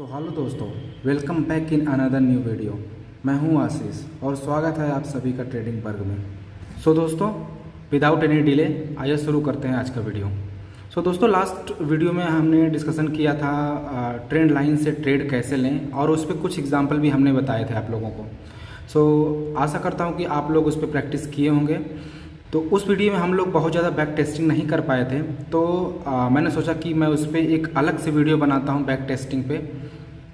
Hello दोस्तों, welcome back in another new video. मैं हूं आशीष और स्वागत है आप सभी का ट्रेडिंग वर्ग में। दोस्तों, विदाउट एनी डिले आइए शुरू करते हैं आज का वीडियो। दोस्तों, लास्ट वीडियो में हमने डिस्कशन किया था ट्रेंड लाइन से ट्रेड कैसे लें और उस पर कुछ एग्जाम्पल भी हमने बताए थे आप लोगों को। आशा करता हूँ कि आप लोग उस पर प्रैक्टिस किए होंगे। तो उस वीडियो में हम लोग बहुत ज़्यादा बैक टेस्टिंग नहीं कर पाए थे, तो मैंने सोचा कि मैं उस पर एक अलग से वीडियो बनाता हूँ बैक टेस्टिंग पे,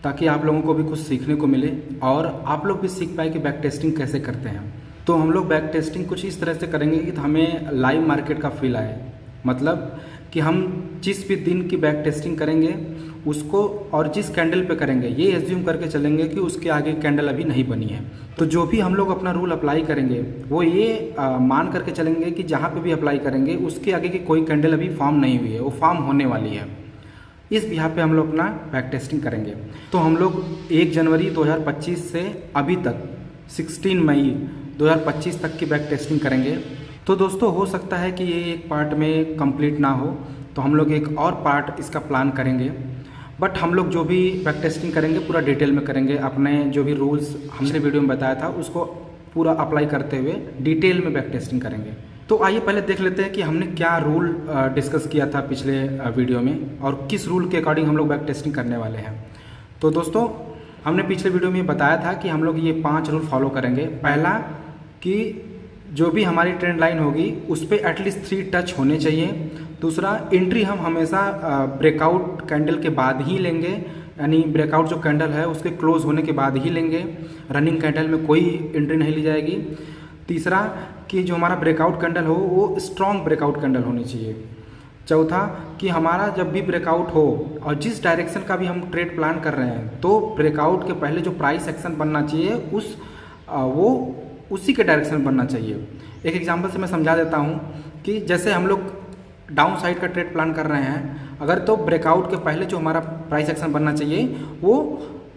ताकि आप लोगों को भी कुछ सीखने को मिले और आप लोग भी सीख पाए कि बैक टेस्टिंग कैसे करते हैं। तो हम लोग बैक टेस्टिंग कुछ इस तरह से करेंगे कि हमें लाइव मार्केट का फील आए, मतलब कि हम जिस भी दिन की बैक टेस्टिंग करेंगे उसको और जिस कैंडल पे करेंगे ये एज्यूम करके चलेंगे कि उसके आगे कैंडल अभी नहीं बनी है। तो जो भी हम लोग अपना रूल अप्लाई करेंगे वो ये मान करके चलेंगे कि जहाँ पे भी अप्लाई करेंगे उसके आगे की कोई कैंडल अभी फॉर्म नहीं हुई है, वो फॉर्म होने वाली है। इस बिहाफ पे हम लोग अपना बैक टेस्टिंग करेंगे। तो हम लोग 1 जनवरी 2025 से अभी तक 16 मई 2025 तक की बैक टेस्टिंग करेंगे। तो दोस्तों, हो सकता है कि ये एक पार्ट में कंप्लीट ना हो, तो हम लोग एक और पार्ट इसका प्लान करेंगे। बट हम लोग जो भी बैक टेस्टिंग करेंगे पूरा डिटेल में करेंगे, अपने जो भी रूल्स हमने वीडियो में बताया था उसको पूरा अप्लाई करते हुए डिटेल में बैक टेस्टिंग करेंगे। तो आइए पहले देख लेते हैं कि हमने क्या रूल डिस्कस किया था पिछले वीडियो में और किस रूल के अकॉर्डिंग हम लोग बैक टेस्टिंग करने वाले हैं। तो दोस्तों, हमने पिछले वीडियो में बताया था कि हम लोग ये 5 रूल फॉलो करेंगे। पहला कि जो भी हमारी ट्रेंड लाइन होगी उस पर एटलीस्ट 3 टच होने चाहिए। दूसरा, एंट्री हम हमेशा ब्रेकआउट कैंडल के बाद ही लेंगे, यानी ब्रेकआउट जो कैंडल है उसके क्लोज होने के बाद ही लेंगे, रनिंग कैंडल में कोई एंट्री नहीं ली जाएगी। तीसरा कि जो हमारा ब्रेकआउट कैंडल हो वो स्ट्रॉन्ग ब्रेकआउट कैंडल होनी चाहिए। चौथा कि हमारा जब भी ब्रेकआउट हो और जिस डायरेक्शन का भी हम ट्रेड प्लान कर रहे हैं तो ब्रेकआउट के पहले जो प्राइस एक्शन बनना चाहिए वो उसी के डायरेक्शन बनना चाहिए। एक एग्जांपल से मैं समझा देता हूँ कि जैसे हम लोग डाउन साइड का ट्रेड प्लान कर रहे हैं, अगर तो ब्रेकआउट के पहले जो हमारा प्राइस एक्शन बनना चाहिए वो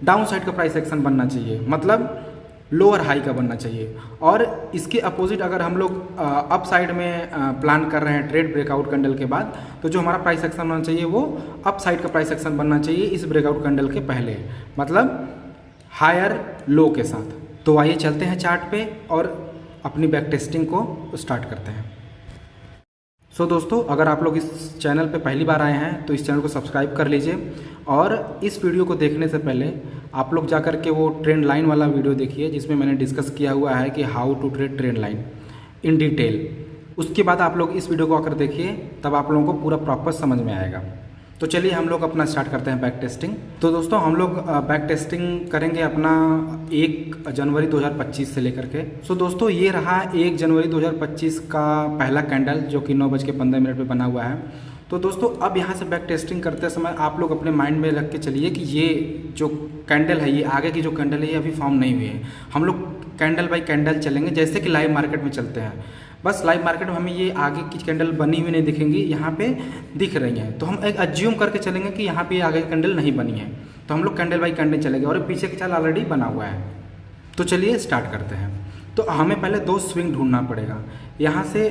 डाउन साइड का प्राइस एक्शन बनना चाहिए, मतलब लोअर हाई का बनना चाहिए। और इसके अपोजिट अगर हम लोग अप साइड में प्लान कर रहे हैं ट्रेड ब्रेकआउट कैंडल के बाद, तो जो हमारा प्राइस एक्शन बनना चाहिए वो अप साइड का प्राइस एक्शन बनना चाहिए इस ब्रेकआउट कैंडल के पहले, मतलब हायर लो के साथ। तो आइए चलते हैं चार्ट पे और अपनी बैक टेस्टिंग को स्टार्ट करते हैं। दोस्तों, अगर आप लोग इस चैनल पे पहली बार आए हैं तो इस चैनल को सब्सक्राइब कर लीजिए और इस वीडियो को देखने से पहले आप लोग जाकर के वो ट्रेंड लाइन वाला वीडियो देखिए जिसमें मैंने डिस्कस किया हुआ है कि how to trade trend line in detail. उसके बाद आप लोग इस वीडियो को आकर देखिए, तब आप लोगों को पूरा प्रॉपर समझ में आएगा। तो चलिए हम लोग अपना स्टार्ट करते हैं बैक टेस्टिंग। तो दोस्तों, हम लोग बैक टेस्टिंग करेंगे अपना 1 जनवरी 2025 से लेकर के। दोस्तों, ये रहा 1 जनवरी 2025 का पहला कैंडल जो कि 9:15 पे बना हुआ है। तो दोस्तों, अब यहाँ से बैक टेस्टिंग करते समय आप लोग अपने माइंड में रख के चलिए कि ये जो कैंडल है, ये आगे की जो कैंडल है ये अभी फॉर्म नहीं हुई है। हम लोग कैंडल बाई कैंडल चलेंगे जैसे कि लाइव मार्केट में चलते हैं। बस लाइव मार्केट में हमें ये आगे की कैंडल बनी हुई नहीं दिखेंगी, यहाँ पे दिख रही हैं, तो हम एक अज्यूम करके चलेंगे कि यहाँ पे आगे की कैंडल नहीं बनी है। तो हम लोग कैंडल बाई कैंडल चलेंगे और पीछे की चाल ऑलरेडी बना हुआ है। तो चलिए स्टार्ट करते हैं। तो हमें पहले 2 स्विंग ढूंढना पड़ेगा। यहाँ से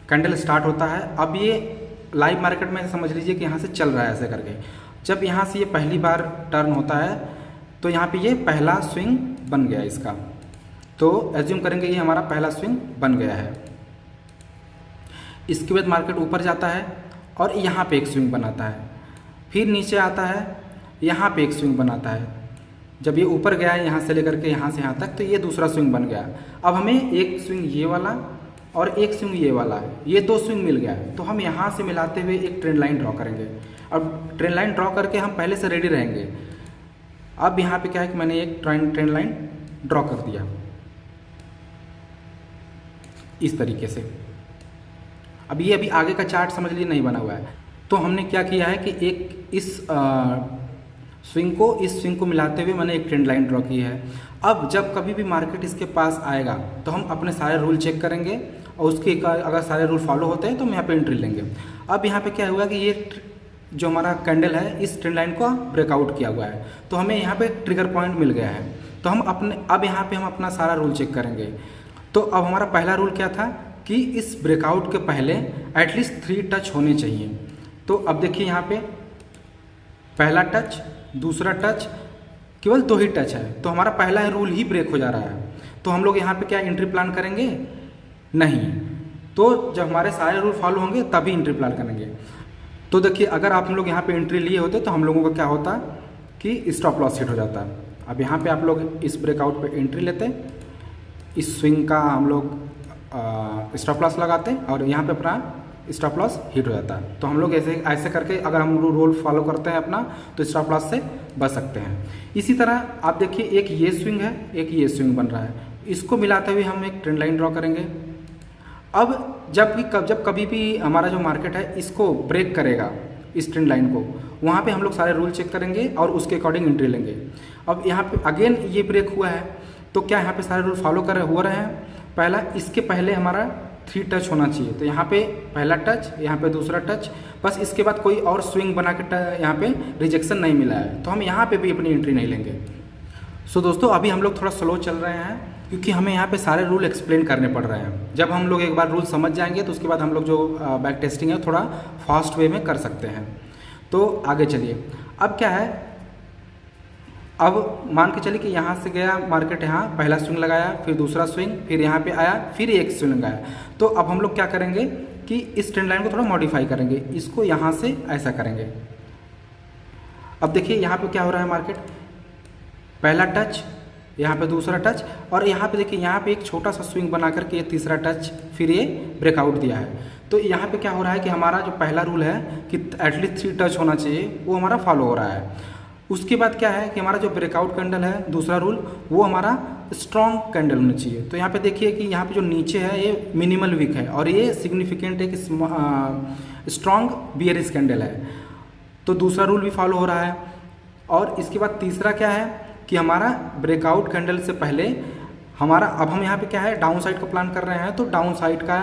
कैंडल स्टार्ट होता है। अब ये लाइव मार्केट में समझ लीजिए कि यहाँ से चल रहा है ऐसे करके। जब यहाँ से ये पहली बार टर्न होता है तो यहाँ पे ये पहला स्विंग बन गया इसका। तो एज्यूम करेंगे ये हमारा पहला स्विंग बन गया है। इसके बाद मार्केट ऊपर जाता है और यहाँ पे एक स्विंग बनाता है, फिर नीचे आता है, यहाँ पे एक स्विंग बनाता है। जब ये ऊपर गया है यहाँ से लेकर के यहाँ से यहाँ तक, तो ये दूसरा स्विंग बन गया। अब हमें एक स्विंग ये वाला और एक स्विंग ये वाला है, ये 2 स्विंग मिल गया। तो हम यहाँ से मिलाते हुए एक ट्रेंड लाइन ड्रॉ करेंगे। अब ट्रेंड लाइन ड्रॉ करके हम पहले से रेडी रहेंगे। अब यहाँ पे क्या है कि मैंने एक ट्रेंड लाइन ड्रॉ कर दिया इस तरीके से। अब ये अभी आगे का चार्ट समझ लीजिए नहीं बना हुआ है। तो हमने क्या किया है कि एक इस स्विंग को मिलाते हुए मैंने एक ट्रेंड लाइन ड्रॉ की है। अब जब कभी भी मार्केट इसके पास आएगा तो हम अपने सारे रूल चेक करेंगे और उसके अगर सारे रूल फॉलो होते हैं तो हम यहाँ पे एंट्री लेंगे। अब यहाँ पे क्या हुआ कि ये जो हमारा कैंडल है इस ट्रेंड लाइन को ब्रेकआउट किया हुआ है, तो हमें यहाँ पे ट्रिगर पॉइंट मिल गया है। तो हम अब यहाँ पे हम अपना सारा रूल चेक करेंगे। तो अब हमारा पहला रूल क्या था कि इस ब्रेकआउट के पहले एटलीस्ट 3 टच होने चाहिए। तो अब देखिए यहाँ पे पहला टच, दूसरा टच, केवल 2 ही टच है, तो हमारा पहला रूल ही ब्रेक हो जा रहा है। तो हम लोग यहाँ पे क्या एंट्री प्लान करेंगे? नहीं। तो जब हमारे सारे रूल फॉलो होंगे तभी एंट्री प्लान करेंगे। तो देखिए, अगर आप हम लोग यहाँ पे एंट्री लिए होते तो हम लोगों का क्या होता कि स्टॉप लॉस हिट हो जाता। अब यहाँ पे आप लोग इस ब्रेकआउट पे एंट्री लेते, इस स्विंग का हम लोग स्टॉप लॉस लगाते और यहाँ पे अपना स्टॉप लॉस हिट हो जाता है। तो हम लोग ऐसे करके अगर हम रूल फॉलो करते हैं अपना, तो स्टॉप लॉस से बच सकते हैं। इसी तरह आप देखिए, एक ये स्विंग है, एक ये स्विंग बन रहा है, इसको मिलाते हुए हम एक ट्रेंड लाइन ड्रॉ करेंगे। अब जब कभी भी हमारा जो मार्केट है इसको ब्रेक करेगा, इस ट्रेंड लाइन को, वहाँ पे हम लोग सारे रूल चेक करेंगे और उसके अकॉर्डिंग एंट्री लेंगे। अब यहाँ पे अगेन ये ब्रेक हुआ है, तो क्या यहाँ पे सारे रूल फॉलो हो रहे हैं? पहला, इसके पहले हमारा 3 टच होना चाहिए, तो यहाँ पे पहला टच, यहाँ पे दूसरा टच, बस इसके बाद कोई और स्विंग बना के यहाँ पे रिजेक्शन नहीं मिला है, तो हम यहाँ पे भी अपनी एंट्री नहीं लेंगे। सो दोस्तों, अभी हम लोग थोड़ा स्लो चल रहे हैं क्योंकि हमें यहाँ पे सारे रूल एक्सप्लेन करने पड़ रहे हैं। जब हम लोग एक बार रूल समझ जाएंगे तो उसके बाद हम लोग जो बैक टेस्टिंग है थोड़ा फास्ट वे में कर सकते हैं। तो आगे चलिए, अब क्या है, अब मान के चलिए कि यहाँ से गया मार्केट, यहाँ पहला स्विंग लगाया, फिर दूसरा स्विंग, फिर यहाँ पे आया, फिर एक स्विंग लगाया। तो अब हम लोग क्या करेंगे कि इस ट्रेंड लाइन को थोड़ा मॉडिफाई करेंगे, इसको यहाँ से ऐसा करेंगे। अब देखिए यहाँ पे क्या हो रहा है, मार्केट पहला टच, यहाँ पे दूसरा टच, और यहाँ पे देखिए यहाँ पे एक छोटा सा स्विंग बना करके ये तीसरा टच, फिर ये ब्रेकआउट दिया है। तो यहाँ पे क्या हो रहा है कि हमारा जो पहला रूल है कि एटलीस्ट 3 टच होना चाहिए, वो हमारा फॉलो हो रहा है। उसके बाद क्या है कि हमारा जो ब्रेकआउट कैंडल है, दूसरा रूल, वो हमारा स्ट्रॉन्ग कैंडल होना चाहिए। तो यहाँ पे देखिए कि यहाँ पे जो नीचे है ये मिनिमल वीक है और ये सिग्निफिकेंट है कि स्ट्रॉन्ग बियरिश कैंडल है, तो दूसरा रूल भी फॉलो हो रहा है। और इसके बाद तीसरा क्या है कि हमारा ब्रेकआउट कैंडल से पहले हमारा, अब हम यहाँ पे क्या है, डाउन साइड का प्लान कर रहे हैं, तो डाउन साइड का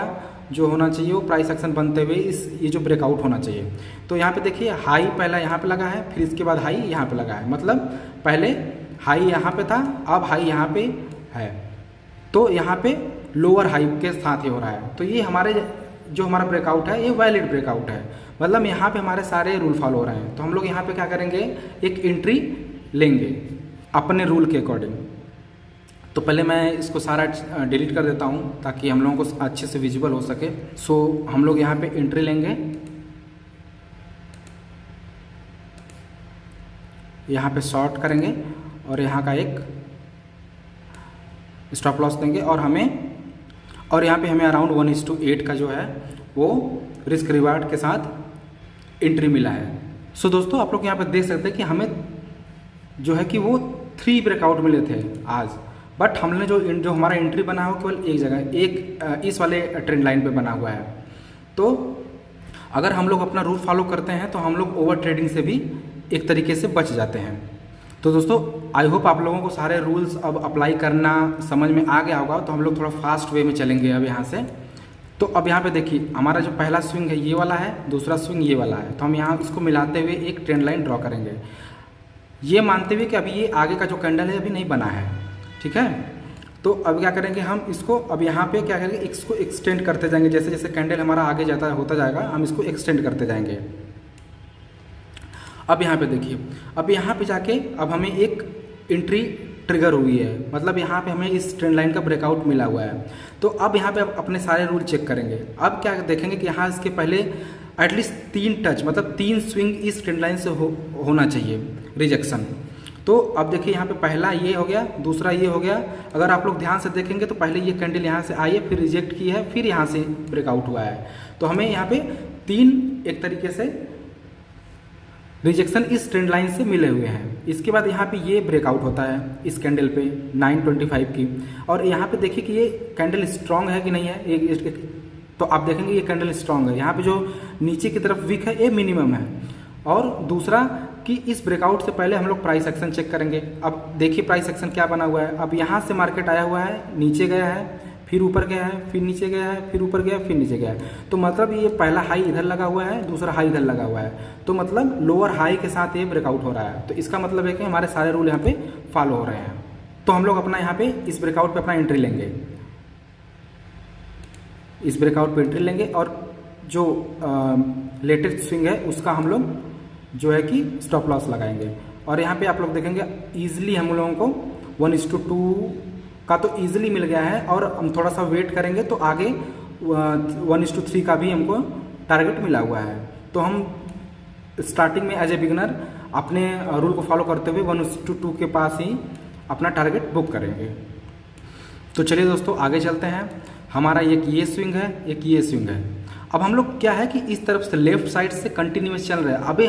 जो होना चाहिए वो प्राइस एक्शन बनते हुए ये जो ब्रेकआउट होना चाहिए। तो यहाँ पे देखिए हाई पहला यहाँ पे लगा है, फिर इसके बाद हाई यहाँ पे लगा है, मतलब पहले हाई यहाँ पे था, अब हाई यहाँ पे है, तो यहाँ पे लोअर हाई के साथ ही हो रहा है। तो ये हमारे जो हमारा ब्रेकआउट है ये वैलिड ब्रेकआउट है, मतलब यहाँ पे हमारे सारे रूल फॉलो हो रहे हैं। तो हम लोग यहाँ पे क्या करेंगे, एक एंट्री लेंगे अपने रूल के अकॉर्डिंग। तो पहले मैं इसको सारा डिलीट कर देता हूँ ताकि हम लोगों को अच्छे से विजुअल हो सके। सो हम लोग यहाँ पे एंट्री लेंगे, यहाँ पे शॉर्ट करेंगे और यहाँ का एक स्टॉप लॉस देंगे, और यहाँ पे हमें अराउंड 1:8 का जो है वो रिस्क रिवार्ड के साथ एंट्री मिला है। सो दोस्तों, आप लोग यहाँ पे देख सकते हैं कि हमें जो है कि वो 3 ब्रेकआउट मिले थे आज, बट हमने जो हमारा एंट्री बना हो केवल एक जगह, एक इस वाले ट्रेंड लाइन पे बना हुआ है। तो अगर हम लोग अपना रूल फॉलो करते हैं तो हम लोग ओवर ट्रेडिंग से भी एक तरीके से बच जाते हैं। तो दोस्तों, आई होप आप लोगों को सारे रूल्स अब अप्लाई करना समझ में आ गया होगा। तो हम लोग थोड़ा फास्ट वे में चलेंगे अब यहाँ से। तो अब यहाँ पे देखिए हमारा जो पहला स्विंग है ये वाला है, दूसरा स्विंग ये वाला है, तो हम यहाँ इसको मिलाते हुए एक ट्रेंड लाइन ड्रॉ करेंगे, ये मानते हुए कि अभी ये आगे का जो कैंडल है अभी नहीं बना है, ठीक है। तो अब क्या करेंगे, हम इसको अब यहाँ पे क्या करेंगे, इसको एक्सटेंड करते जाएंगे, जैसे जैसे कैंडल हमारा आगे जाता होता जाएगा हम इसको एक्सटेंड करते जाएंगे। अब यहाँ पे देखिए, अब यहाँ पे जाके अब हमें एक एंट्री ट्रिगर हुई है, मतलब यहाँ पे हमें इस ट्रेंड लाइन का ब्रेकआउट मिला हुआ है। तो अब यहाँ पे अपने सारे रूल चेक करेंगे। अब क्या देखेंगे कि यहाँ इसके पहले एटलीस्ट 3 टच, मतलब 3 स्विंग इस ट्रेंड लाइन से होना चाहिए रिजेक्शन। तो अब देखिए यहाँ पे पहला ये हो गया, दूसरा ये हो गया। अगर आप लोग ध्यान से देखेंगे तो पहले ये कैंडल यहाँ से आई है, फिर रिजेक्ट की है, फिर यहाँ से ब्रेकआउट हुआ है। तो हमें यहाँ पे 3 एक तरीके से रिजेक्शन इस ट्रेंड लाइन से मिले हुए हैं। इसके बाद यहाँ पे ये ब्रेकआउट होता है इस कैंडल पे 925 की, और यहाँ पे देखिए कि ये कैंडल स्ट्रांग है कि नहीं है। तो आप देखेंगे ये कैंडल स्ट्रांग है, यहाँ पे जो नीचे की तरफ वीक है ये मिनिमम है। और दूसरा कि इस ब्रेकआउट से पहले हम लोग प्राइस एक्शन चेक करेंगे। अब देखिए प्राइस एक्शन क्या बना हुआ है, अब यहाँ से मार्केट आया हुआ है, नीचे गया है, फिर ऊपर गया है, फिर नीचे गया है, फिर ऊपर गया, फिर नीचे गया है। तो मतलब ये पहला हाई इधर लगा हुआ है, दूसरा हाई इधर लगा हुआ है, तो मतलब लोअर हाई के साथ ये ब्रेकआउट हो रहा है। तो इसका मतलब है कि हमारे सारे रूल यहाँ पे फॉलो हो रहे हैं। तो हम लोग अपना यहाँ पे इस ब्रेकआउट पे अपना एंट्री लेंगे, इस ब्रेकआउट पे एंट्री लेंगे, और जो लेटेस्ट स्विंग है उसका हम लोग जो है कि स्टॉप लॉस लगाएंगे। और यहाँ पे आप लोग देखेंगे ईजिली हम लोगों को 1:2 का तो ईजिली मिल गया है, और हम थोड़ा सा वेट करेंगे तो आगे 1:3 का भी हमको टारगेट मिला हुआ है। तो हम स्टार्टिंग में एज ए बिगनर अपने रूल को फॉलो करते हुए 1:2 के पास ही अपना टारगेट बुक करेंगे। तो चलिए दोस्तों आगे चलते हैं। हमारा एक ये स्विंग है, एक ये स्विंग है। अब हम लोग क्या है कि इस तरफ से लेफ्ट साइड से कंटिन्यूस चल रहे हैं। अभी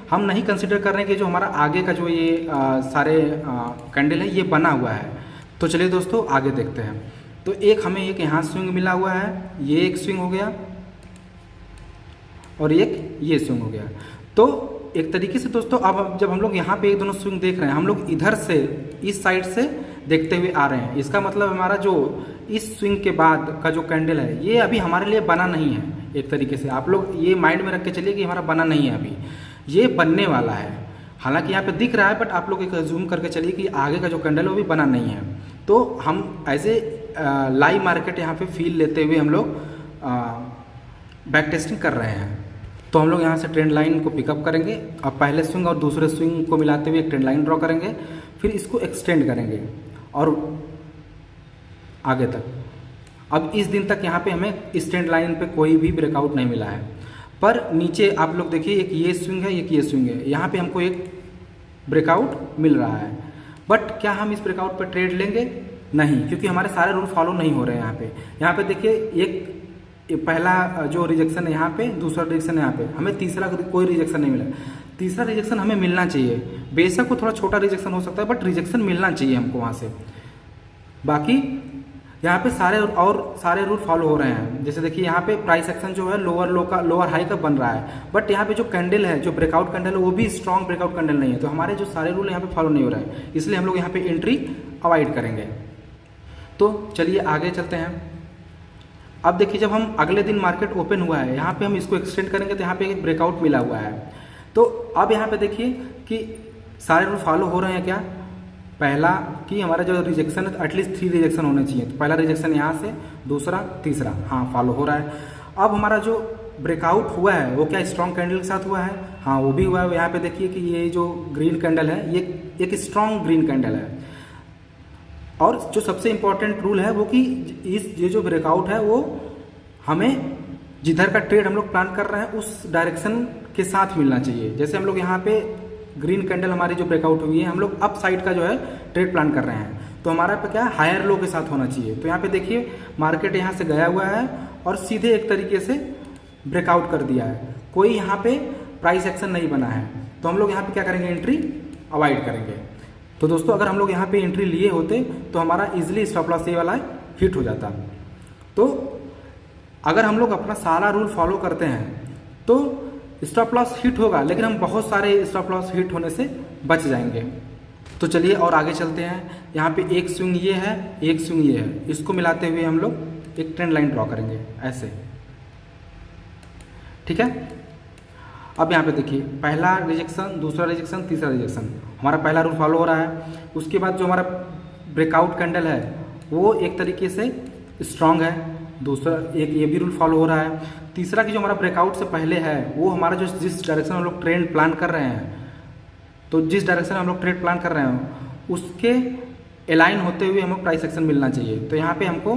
हम नहीं कंसिडर कर रहे हैं कि जो हमारा आगे का जो ये सारे कैंडल है ये बना हुआ है। तो चलिए दोस्तों आगे देखते हैं। तो एक हमें एक यहाँ स्विंग मिला हुआ है, ये एक स्विंग हो गया और एक ये स्विंग हो गया। तो एक तरीके से दोस्तों अब जब हम लोग यहाँ पे एक दोनों स्विंग देख रहे हैं, हम लोग इधर से इस साइड से देखते हुए आ रहे हैं। इसका मतलब हमारा जो इस स्विंग के बाद का जो कैंडल है ये अभी हमारे लिए बना नहीं है। एक तरीके से आप लोग ये माइंड में रख के चलिए कि हमारा बना नहीं है, अभी ये बनने वाला है। हालांकि यहाँ पे दिख रहा है, बट आप लोग एक जूम करके चलिए कि आगे का जो कैंडल है वो भी बना नहीं है। तो हम एज ए लाइव मार्केट यहाँ पे फील लेते हुए हम लोग बैक टेस्टिंग कर रहे हैं। तो हम लोग यहाँ से ट्रेंड लाइन को पिकअप करेंगे और पहले स्विंग और दूसरे स्विंग को मिलाते हुए एक ट्रेंड लाइन ड्रॉ करेंगे, फिर इसको एक्सटेंड करेंगे और आगे तक। अब इस दिन तक यहाँ पे हमें इस ट्रेंड लाइन पे कोई भी ब्रेकआउट नहीं मिला है, पर नीचे आप लोग देखिए एक ये स्विंग है, एक ये स्विंग है, यहाँ पे हमको एक ब्रेकआउट मिल रहा है। बट क्या हम इस ब्रेकआउट पर ट्रेड लेंगे? नहीं, क्योंकि हमारे सारे रूल फॉलो नहीं हो रहे हैं। यहाँ पे देखिए एक पहला जो रिजेक्शन है यहाँ पे, दूसरा रिजेक्शन है यहाँ पे, हमें तीसरा कोई रिजेक्शन नहीं मिला। तीसरा रिजेक्शन हमें मिलना चाहिए, बेशक वो थोड़ा छोटा रिजेक्शन हो सकता है, बट रिजेक्शन मिलना चाहिए हमको वहाँ से। बाकी यहाँ पे सारे रूल फॉलो हो रहे हैं। जैसे देखिए यहाँ पे प्राइस एक्शन जो है लोअर हाई का बन रहा है, बट यहाँ पे जो कैंडल है, जो ब्रेकआउट कैंडल है, वो भी स्ट्रॉन्ग ब्रेकआउट कैंडल नहीं है। तो हमारे जो सारे रूल यहाँ पे फॉलो नहीं हो रहे हैं, इसलिए हम लोग यहाँ पे एंट्री अवॉइड करेंगे। तो चलिए आगे चलते हैं। अब देखिए जब हम अगले दिन मार्केट ओपन हुआ है, यहाँ पे हम इसको एक्सटेंड करेंगे तो यहाँ पे एक ब्रेकआउट मिला हुआ है। तो अब यहाँ पे देखिए कि सारे रूल फॉलो हो रहे हैं क्या? पहला कि हमारा जो रिजेक्शन है एटलीस्ट 3 रिजेक्शन होने चाहिए। तो पहला रिजेक्शन यहाँ से, दूसरा, तीसरा, हाँ फॉलो हो रहा है। अब हमारा जो ब्रेकआउट हुआ है वो क्या स्ट्रॉन्ग कैंडल के साथ हुआ है? हाँ वो भी हुआ है। यहाँ पे देखिए कि ये जो ग्रीन कैंडल है ये एक स्ट्रॉन्ग ग्रीन कैंडल है। और जो सबसे इम्पॉर्टेंट रूल है वो कि ये जो ब्रेकआउट है वो हमें जिधर का ट्रेड हम लोग प्लान कर रहे हैं उस डायरेक्शन के साथ मिलना चाहिए। जैसे हम लोग यहाँ पे ग्रीन कैंडल हमारी जो ब्रेकआउट हुई है, हम लोग अप साइड का जो है ट्रेड प्लान कर रहे हैं, तो हमारा पे क्या हायर लो के साथ होना चाहिए। तो यहाँ पे देखिए मार्केट यहाँ से गया हुआ है और सीधे एक तरीके से ब्रेकआउट कर दिया है, कोई यहाँ पे प्राइस एक्शन नहीं बना है। तो हम लोग यहाँ पे क्या करेंगे? एंट्री अवॉइड करेंगे। तो दोस्तों अगर हम लोग यहाँ पे एंट्री लिए होते तो हमारा इजीली स्टॉप लॉस ये वाला हिट हो जाता। तो अगर हम लोग अपना सारा रूल फॉलो करते हैं तो स्टॉप लॉस हिट होगा, लेकिन हम बहुत सारे स्टॉप लॉस हिट होने से बच जाएंगे। तो चलिए और आगे चलते हैं। यहाँ पे एक स्विंग ये है, एक स्विंग ये है, इसको मिलाते हुए हम लोग एक ट्रेंड लाइन ड्रॉ करेंगे ऐसे, ठीक है। अब यहाँ पे देखिए पहला रिजेक्शन, दूसरा रिजेक्शन, तीसरा रिजेक्शन, हमारा पहला रूल फॉलो हो रहा है। उसके बाद जो हमारा ब्रेकआउट कैंडल है वो एक तरीके से स्ट्रांग है, दूसरा एक ये भी रूल फॉलो हो रहा है। तीसरा की जो हमारा ब्रेकआउट से पहले है वो हमारा जो जिस डायरेक्शन हम लोग ट्रेंड प्लान कर रहे हैं, तो जिस डायरेक्शन में हम लोग ट्रेड प्लान कर रहे हैं उसके अलाइन होते हुए हमें प्राइस एक्शन मिलना चाहिए। तो यहाँ पे हमको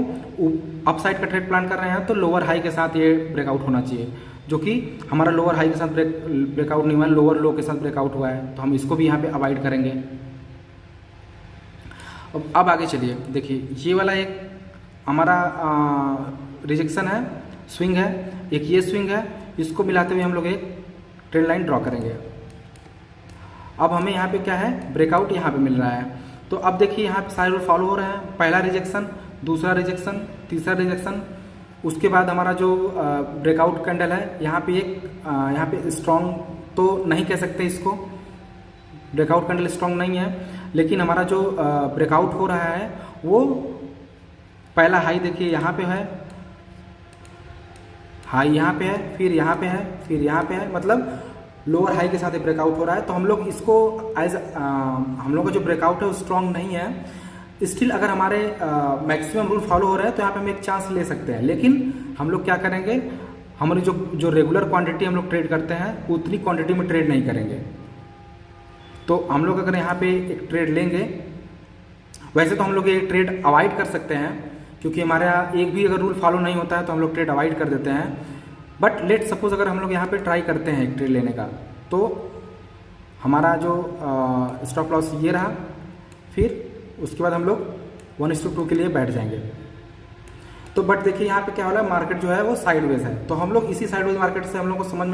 अप साइड का ट्रेड प्लान कर रहे हैं तो लोअर हाई के साथ ये ब्रेकआउट होना चाहिए, जो कि हमारा लोअर हाई के साथ ब्रेकआउट नहीं हुआ है, लोअर लो के साथ ब्रेकआउट हुआ है। तो हम इसको भी यहाँ पे अवॉइड करेंगे। अब आगे चलिए, देखिए ये वाला एक हमारा रिजेक्शन है, स्विंग है, एक ये स्विंग है, इसको मिलाते हुए हम लोग एक ट्रेंड लाइन ड्रॉ करेंगे। अब हमें यहाँ पे क्या है? ब्रेकआउट यहाँ पे मिल रहा है। तो अब देखिए यहाँ पे सारे रूल फॉलो हो रहे हैं। पहला रिजेक्शन, दूसरा रिजेक्शन, तीसरा रिजेक्शन, उसके बाद हमारा जो ब्रेकआउट कैंडल है यहाँ पे यहाँ पे स्ट्रॉन्ग तो नहीं कह सकते इसको, ब्रेकआउट कैंडल स्ट्रॉन्ग नहीं है, लेकिन हमारा जो ब्रेकआउट हो रहा है वो पहला हाई देखिए यहाँ पे है, हाई यहाँ पे है, फिर यहाँ पे है, फिर यहाँ पे है, मतलब लोअर हाई के साथ ब्रेकआउट हो रहा है। तो हम लोग इसको हम लोग का जो ब्रेकआउट है वो स्ट्रॉन्ग नहीं है। स्टिल अगर हमारे मैक्सिमम रूल फॉलो हो रहे हैं तो यहाँ पे हम एक चांस ले सकते हैं, लेकिन हम लोग क्या करेंगे? हमारी जो रेगुलर क्वांटिटी हम लोग ट्रेड करते हैं उतनी क्वांटिटी में ट्रेड नहीं करेंगे। तो हम लोग अगर यहाँ पे एक ट्रेड लेंगे, वैसे तो हम लोग ये ट्रेड अवॉइड कर सकते हैं क्योंकि हमारे यहाँ एक भी अगर रूल फॉलो नहीं होता है तो हम लोग ट्रेड अवॉइड कर देते हैं। बट लेट सपोज अगर हम लोग यहाँ पे ट्राई करते हैं एक ट्रेड लेने का, तो हमारा जो स्टॉप लॉस ये रहा, फिर उसके बाद हम लोग 1:2 के लिए बैठ जाएंगे। तो बट देखिए यहाँ पे क्या हो रहा है, मार्केट जो है वो साइडवेज है। तो हम लोग इसी साइडवेज मार्केट से हम लोग को समझ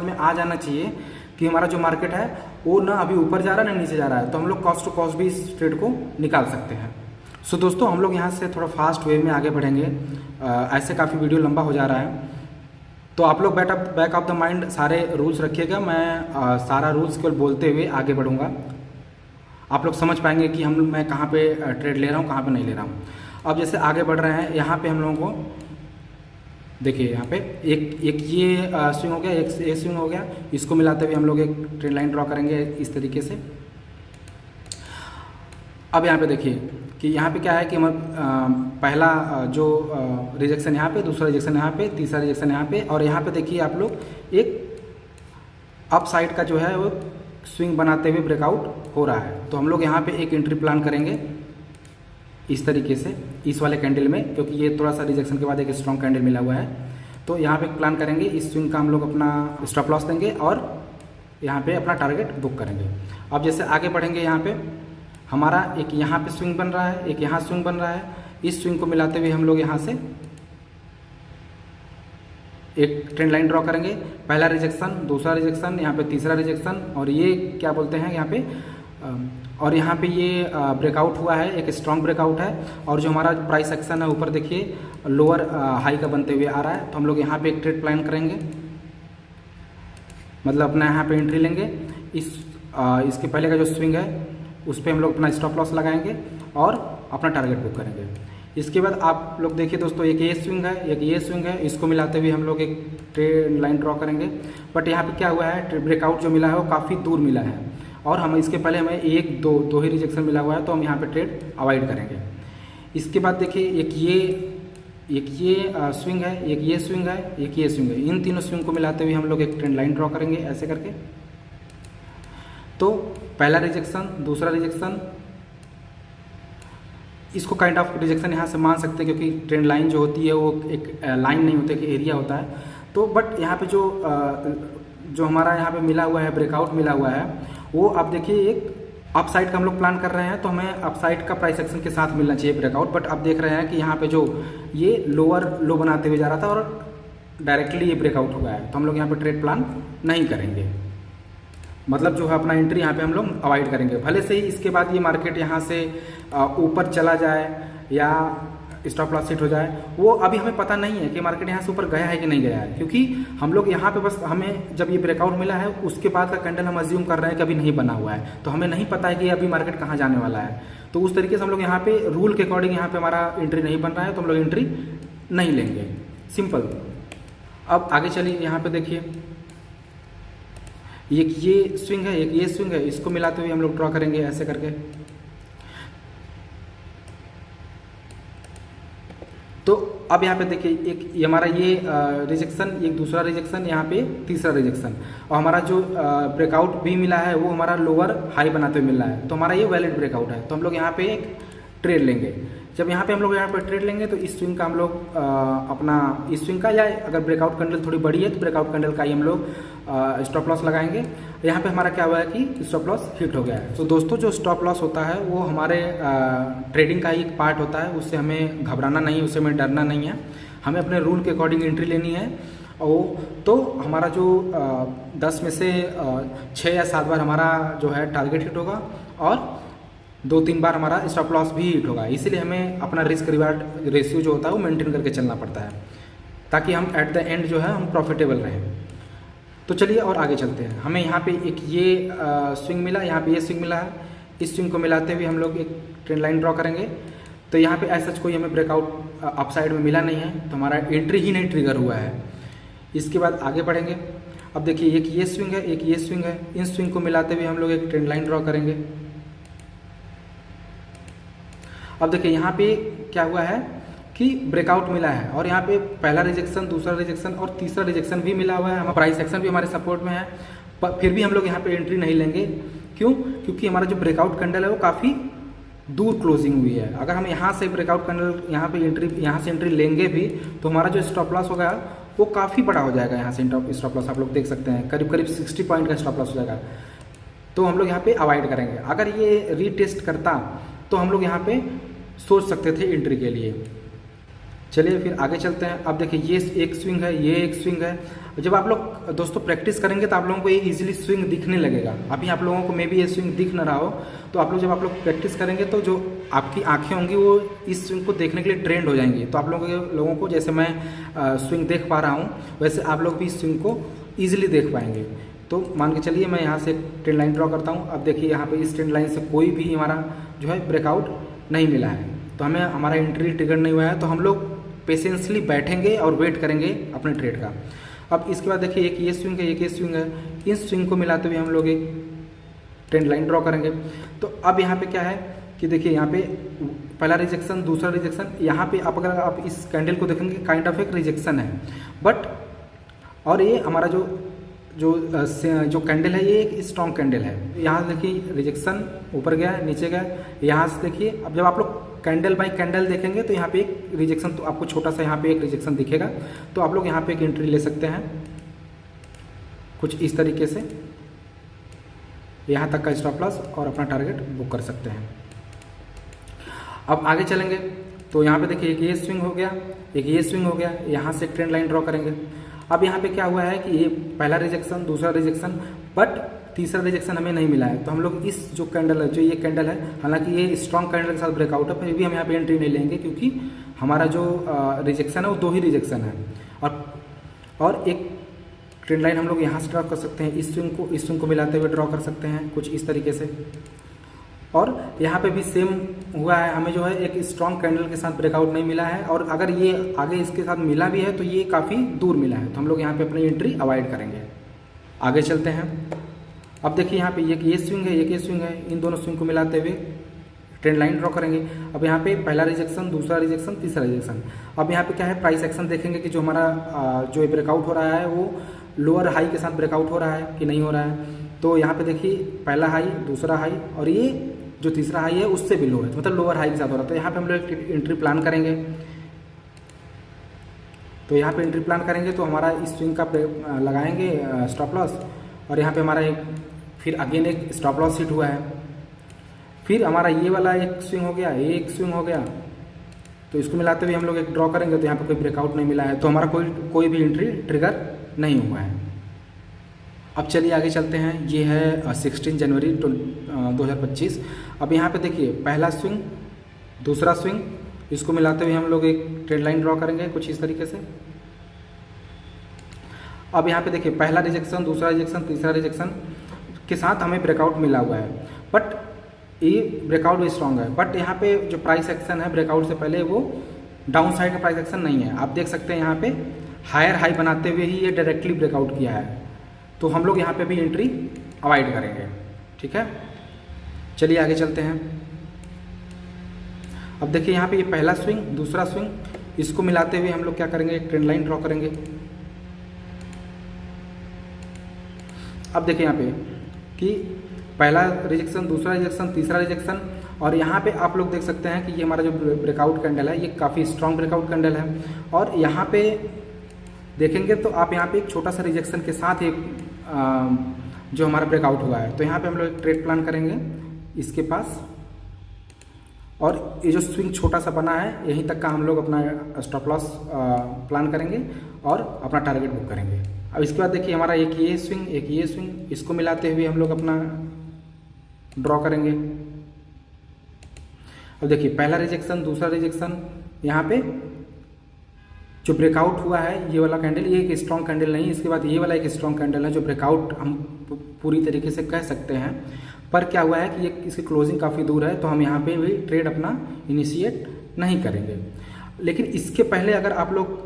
में आ जाना चाहिए कि हमारा जो मार्केट है वो ना अभी ऊपर जा रहा है ना नीचे जा रहा है। तो हम लोग कॉस्ट टू कॉस्ट भी इस ट्रेड को निकाल सकते हैं। सो दोस्तों हम लोग यहाँ से थोड़ा फास्ट वे में आगे बढ़ेंगे, ऐसे काफ़ी वीडियो लंबा हो जा रहा है। तो आप लोग बैक ऑफ द माइंड सारे रूल्स रखिएगा, मैं सारा रूल्स केवल बोलते हुए आगे बढ़ूँगा। आप लोग समझ पाएंगे कि मैं कहाँ पे ट्रेड ले रहा हूँ, कहाँ पे नहीं ले रहा हूँ। अब जैसे आगे बढ़ रहे हैं, यहाँ पे हम लोगों को देखिए यहाँ पे एक ये स्विंग हो गया, एक स्विंग हो गया, इसको मिलाते हुए हम लोग एक ट्रेंड लाइन ड्रॉ करेंगे इस तरीके से। अब यहाँ पे देखिए कि यहाँ पे क्या है कि हम पहला जो रिजेक्शन यहाँ पे, दूसरा रिजेक्शन यहाँ पे, तीसरा रिजेक्शन यहाँ पे, और यहाँ पे देखिए आप लोग एक अप साइड का जो है वो स्विंग बनाते हुए ब्रेकआउट हो रहा है। तो हम लोग यहाँ पे एक एंट्री प्लान करेंगे इस तरीके से, इस वाले कैंडल में, क्योंकि ये थोड़ा सा रिजेक्शन के बाद एक स्ट्रॉन्ग कैंडल मिला हुआ है। तो यहाँ पे प्लान करेंगे, इस स्विंग का हम लोग अपना स्टॉप लॉस देंगे और यहाँ पे अपना टारगेट बुक करेंगे। अब जैसे आगे बढ़ेंगे, यहाँ पे हमारा एक यहाँ पे स्विंग बन रहा है, एक यहाँ स्विंग बन रहा है। इस स्विंग को मिलाते हुए हम लोग यहाँ से एक ट्रेंड लाइन ड्रॉ करेंगे। पहला रिजेक्शन, दूसरा रिजेक्शन, यहाँ पे तीसरा रिजेक्शन, और ये क्या बोलते हैं यहाँ पे, और यहाँ पे ये ब्रेकआउट हुआ है, एक स्ट्रॉन्ग ब्रेकआउट है। और जो हमारा प्राइस एक्शन है ऊपर देखिए लोअर हाई का बनते हुए आ रहा है। तो हम लोग यहाँ पे एक ट्रेड प्लान करेंगे, मतलब अपना यहाँ पे एंट्री लेंगे। इसके पहले का जो स्विंग है उस पर हम लोग अपना स्टॉप लॉस लगाएंगे और अपना टारगेट बुक करेंगे। इसके बाद आप लोग देखिए दोस्तों, एक ये स्विंग है, एक ये स्विंग है, इसको मिलाते हुए हम लोग एक ट्रेड लाइन ड्रॉ करेंगे। बट यहाँ पे क्या हुआ है, ब्रेकआउट जो मिला है वो काफ़ी दूर मिला है और हम इसके पहले हमें दो ही रिजेक्शन मिला हुआ है, तो हम यहाँ पे ट्रेड अवॉइड करेंगे। इसके बाद देखिए एक ये स्विंग है, एक ये स्विंग है, एक ये स्विंग है। इन तीनों स्विंग को मिलाते हुए हम लोग एक ट्रेंड लाइन ड्रॉ करेंगे ऐसे करके। तो पहला रिजेक्शन, दूसरा रिजेक्शन, इसको काइंड ऑफ रिजेक्शन यहाँ से मान सकते हैं क्योंकि ट्रेंड लाइन जो होती है वो एक लाइन नहीं होती, एक एरिया होता है। तो बट यहाँ पे जो हमारा यहाँ पे मिला हुआ है, ब्रेकआउट मिला हुआ है, वो आप देखिए एक अप साइड का हम लोग प्लान कर रहे हैं। तो हमें अप साइड का प्राइस एक्शन के साथ मिलना चाहिए ब्रेकआउट। बट आप देख रहे हैं कि यहाँ पे जो ये लोअर लो बनाते हुए जा रहा था और डायरेक्टली ये ब्रेकआउट हुआ है, तो हम लोग यहाँ पे ट्रेड प्लान नहीं करेंगे। मतलब जो है अपना एंट्री यहाँ पे हम लोग अवॉइड करेंगे। भले से ही इसके बाद ये मार्केट यहाँ से ऊपर चला जाए या स्टॉप लॉस हिट हो जाए, वो अभी हमें पता नहीं है कि मार्केट यहाँ से ऊपर गया है कि नहीं गया है, क्योंकि हम लोग यहाँ पे बस हमें जब ये ब्रेकआउट मिला है उसके बाद का कैंडल हम अज्यूम कर रहे हैं कि अभी नहीं बना हुआ है, तो हमें नहीं पता है कि अभी मार्केट कहाँ जाने वाला है। तो उस तरीके से हम लोग यहाँ पे रूल के अकॉर्डिंग यहाँ पे हमारा एंट्री नहीं बन रहा है, तो हम लोग एंट्री नहीं लेंगे, सिंपल। अब आगे चलिए, यहाँ पे देखिए एक ये स्विंग है, एक ये स्विंग है, इसको मिलाते हुए हम लोग ड्रॉ करेंगे ऐसे करके। तो अब यहाँ पे देखिए एक ये हमारा ये रिजेक्शन, एक दूसरा रिजेक्शन, यहाँ पे तीसरा रिजेक्शन, और हमारा जो ब्रेकआउट भी मिला है वो हमारा लोअर हाई बनाते हुए मिल रहा है। तो हमारा ये वैलिड ब्रेकआउट है, तो हम लोग यहाँ पे एक ट्रेड लेंगे। जब यहाँ पे हम लोग यहाँ पे ट्रेड लेंगे तो इस स्विंग का हम लोग अपना इस स्विंग का, या अगर ब्रेकआउट कैंडल थोड़ी बड़ी है तो ब्रेकआउट कैंडल का ही हम लोग स्टॉप लॉस लगाएंगे। यहाँ पे हमारा क्या हुआ है कि स्टॉप लॉस हिट हो गया है। तो दोस्तों जो स्टॉप लॉस होता है वो हमारे ट्रेडिंग का ही एक पार्ट होता है, उससे हमें घबराना नहीं है, उससे हमें डरना नहीं है। हमें अपने रूल के अकॉर्डिंग एंट्री लेनी है। और तो हमारा जो 10 में से 6 या 7 बार हमारा जो है टारगेट हिट होगा और 2-3 बार हमारा स्टॉप लॉस भी हिट होगा। इसीलिए हमें अपना रिस्क रिवार्ड रेशियो जो होता है वो मेंटेन करके चलना पड़ता है, ताकि हम एट द एंड जो है हम प्रॉफिटेबल रहें। तो चलिए और आगे चलते हैं। हमें यहाँ पे एक ये स्विंग मिला, यहाँ पे ये स्विंग मिला है। इस स्विंग को मिलाते हुए हम लोग एक ट्रेंड लाइन ड्रॉ करेंगे। तो यहाँ पे ऐसा कोई हमें ब्रेकआउट अप साइड में मिला नहीं है, तो हमारा एंट्री ही नहीं ट्रिगर हुआ है। इसके बाद आगे बढ़ेंगे। अब देखिए एक ये स्विंग है, एक ये स्विंग है, इन स्विंग को मिलाते हुए हम लोग एक ट्रेंड लाइन ड्रॉ करेंगे। अब देखिए यहाँ पे क्या हुआ है कि ब्रेकआउट मिला है और यहाँ पे पहला रिजेक्शन, दूसरा रिजेक्शन और तीसरा रिजेक्शन भी मिला हुआ है। हमारा प्राइस एक्शन भी हमारे सपोर्ट में है, फिर भी हम लोग यहाँ पे एंट्री नहीं लेंगे, क्यों? क्योंकि हमारा जो ब्रेकआउट कैंडल है वो काफ़ी दूर क्लोजिंग हुई है। अगर हम यहाँ से ब्रेकआउट कैंडल यहाँ से एंट्री लेंगे भी तो हमारा जो स्टॉप लॉस होगा वो काफ़ी बड़ा हो जाएगा। यहाँ से स्टॉप लॉस आप लोग देख सकते हैं करीब करीब 60 पॉइंट का स्टॉप लॉस हो जाएगा, तो हम लोग यहाँ पे अवॉइड करेंगे। अगर ये रीटेस्ट करता तो हम लोग यहाँ पे सोच सकते थे एंट्री के लिए। चलिए फिर आगे चलते हैं। अब देखिए ये एक स्विंग है, ये एक स्विंग है। जब आप लोग दोस्तों प्रैक्टिस करेंगे तो आप लोगों को ये इजीली स्विंग दिखने लगेगा। अभी आप लोगों को मे भी ये स्विंग दिख ना रहा हो, तो आप लोग जब आप लोग प्रैक्टिस करेंगे तो जो आपकी आंखें होंगी वो इस स्विंग को देखने के लिए ट्रेंड हो जाएंगी। तो आप लोगों को जैसे मैं स्विंग देख पा रहा हूँ वैसे आप लोग भी इस स्विंग को ईजिली देख पाएंगे। तो मान के चलिए मैं यहाँ से ट्रेंड लाइन ड्रॉ करता हूँ। अब देखिए यहाँ पे इस ट्रेंड लाइन से कोई भी हमारा जो है ब्रेकआउट नहीं मिला है, तो हमें हमारा एंट्री ट्रिगर नहीं हुआ है, तो हम लोग पेशेंसली बैठेंगे और वेट करेंगे अपने ट्रेड का। अब इसके बाद देखिए एक ये स्विंग है, एक ये स्विंग है। इस स्विंग को मिलाते हुए हम लोग एक ट्रेंड लाइन ड्रॉ करेंगे। तो अब यहाँ पे क्या है कि देखिए यहाँ पे पहला रिजेक्शन, दूसरा रिजेक्शन। यहाँ पे अगर आप इस कैंडल को देखेंगे काइंड ऑफ एक रिजेक्शन है, बट और ये हमारा जो कैंडल है ये एक स्ट्रॉन्ग कैंडल है। यहाँ देखिए रिजेक्शन ऊपर गया, नीचे गया। यहाँ से देखिए अब जब आप लोग कैंडल बाय कैंडल देखेंगे तो यहाँ पे एक रिजेक्शन, तो आपको छोटा सा यहाँ पे एक रिजेक्शन दिखेगा, तो आप लोग यहाँ पे एक एंट्री ले सकते हैं कुछ इस तरीके से, यहाँ तक का स्टॉप लॉस और अपना टारगेट बुक कर सकते हैं। अब आगे चलेंगे तो यहाँ पे देखिए एक ये स्विंग हो गया, एक ये स्विंग हो गया। यहाँ से एक ट्रेंड लाइन ड्रॉ करेंगे। अब यहाँ पे क्या हुआ है कि ये पहला रिजेक्शन, दूसरा रिजेक्शन, बट तीसरा रिजेक्शन हमें नहीं मिला है। तो हम लोग इस जो कैंडल है, जो ये कैंडल है, हालांकि ये स्ट्रॉन्ग कैंडल के साथ ब्रेकआउट है, फिर भी हम यहाँ पे एंट्री नहीं लेंगे क्योंकि हमारा जो रिजेक्शन है वो 2 ही रिजेक्शन है। और एक ट्रेंड लाइन हम लोग यहाँ से ड्रॉ कर सकते हैं। इस स्विंग को मिलाते हुए ड्रॉ कर सकते हैं कुछ इस तरीके से। और यहाँ पे भी सेम हुआ है, हमें जो है एक स्ट्रॉन्ग कैंडल के साथ ब्रेकआउट नहीं मिला है, और अगर ये आगे इसके साथ मिला भी है तो ये काफ़ी दूर मिला है, तो हम लोग यहाँ पे अपनी एंट्री अवॉइड करेंगे। आगे चलते हैं। अब देखिए यहाँ पे एक ये स्विंग है, एक ये स्विंग है। इन दोनों स्विंग को मिलाते हुए ट्रेंड लाइन ड्रॉ करेंगे। अब यहाँ पे पहला रिजेक्शन, दूसरा रिजेक्शन, तीसरा रिजेक्शन। अब यहाँ पे क्या है, प्राइस एक्शन देखेंगे कि जो हमारा जो ब्रेकआउट हो रहा है वो लोअर हाई के साथ ब्रेकआउट हो रहा है कि नहीं हो रहा है। तो यहाँ पे देखिए पहला हाई, दूसरा हाई, और ये जो तीसरा हाई है उससे भी लो है, मतलब लोअर हाई के साथ हो रहा है। तो यहाँ पे हम लोग एंट्री प्लान करेंगे। तो यहाँ पे एंट्री प्लान करेंगे तो हमारा इस स्विंग का लगाएंगे स्टॉप लॉस, और यहाँ पे हमारा एक फिर अगेन एक स्टॉप लॉस हिट हुआ है। फिर हमारा ये वाला एक स्विंग हो गया, ये एक स्विंग हो गया, तो इसको मिलाते हुए हम लोग एक ड्रॉ करेंगे। तो यहाँ पे कोई ब्रेकआउट नहीं मिला है, तो हमारा कोई भी एंट्री ट्रिगर नहीं हुआ है। अब चलिए आगे चलते हैं। ये है 16 जनवरी 2025। अब यहाँ पे देखिए पहला स्विंग, दूसरा स्विंग, इसको मिलाते हुए हम लोग एक ट्रेंड लाइन ड्रॉ करेंगे कुछ इस तरीके से। अब यहाँ पे देखिए पहला रिजेक्शन, दूसरा रिजेक्शन, तीसरा रिजेक्शन के साथ हमें ब्रेकआउट मिला हुआ है, बट ये ब्रेकआउट भी स्ट्रॉन्ग है। बट यहाँ पे जो प्राइस एक्शन है ब्रेकआउट से पहले वो डाउन साइड का प्राइस एक्शन नहीं है। आप देख सकते हैं यहाँ पे हायर हाई बनाते हुए ही ये डायरेक्टली ब्रेकआउट किया है, तो हम लोग यहाँ पे भी एंट्री अवॉइड करेंगे। ठीक है, चलिए आगे चलते हैं। अब देखिए यहाँ पे ये पहला स्विंग, दूसरा स्विंग, इसको मिलाते हुए हम लोग क्या करेंगे, एक ट्रेंड लाइन ड्रॉ करेंगे। अब देखिए यहाँ पे कि पहला रिजेक्शन, दूसरा रिजेक्शन, तीसरा रिजेक्शन, और यहाँ पे आप लोग देख सकते हैं कि ये हमारा जो ब्रेकआउट कैंडल है ये काफ़ी स्ट्रॉन्ग ब्रेकआउट कैंडल है। और यहाँ पे देखेंगे तो आप यहाँ पे एक छोटा सा रिजेक्शन के साथ एक जो हमारा ब्रेकआउट हुआ है, तो यहाँ पे हम लोग एक ट्रेड प्लान करेंगे इसके पास, और ये जो स्विंग छोटा सा बना है यहीं तक का हम लोग अपना स्टॉप लॉस प्लान करेंगे और अपना टारगेट बुक करेंगे। अब इसके बाद देखिए हमारा एक ये स्विंग, एक ये स्विंग, इसको मिलाते हुए हम लोग अपना ड्रॉ करेंगे। अब देखिए पहला रिजेक्शन, दूसरा रिजेक्शन, यहाँ पे जो ब्रेकआउट हुआ है ये वाला कैंडल, ये एक स्ट्रॉन्ग कैंडल नहीं, इसके बाद ये वाला एक स्ट्रॉन्ग कैंडल है जो ब्रेकआउट हम पूरी तरीके से कह सकते हैं। पर क्या हुआ है कि ये इसकी क्लोजिंग काफ़ी दूर है, तो हम यहाँ पे भी ट्रेड अपना इनिशिएट नहीं करेंगे। लेकिन इसके पहले अगर आप लोग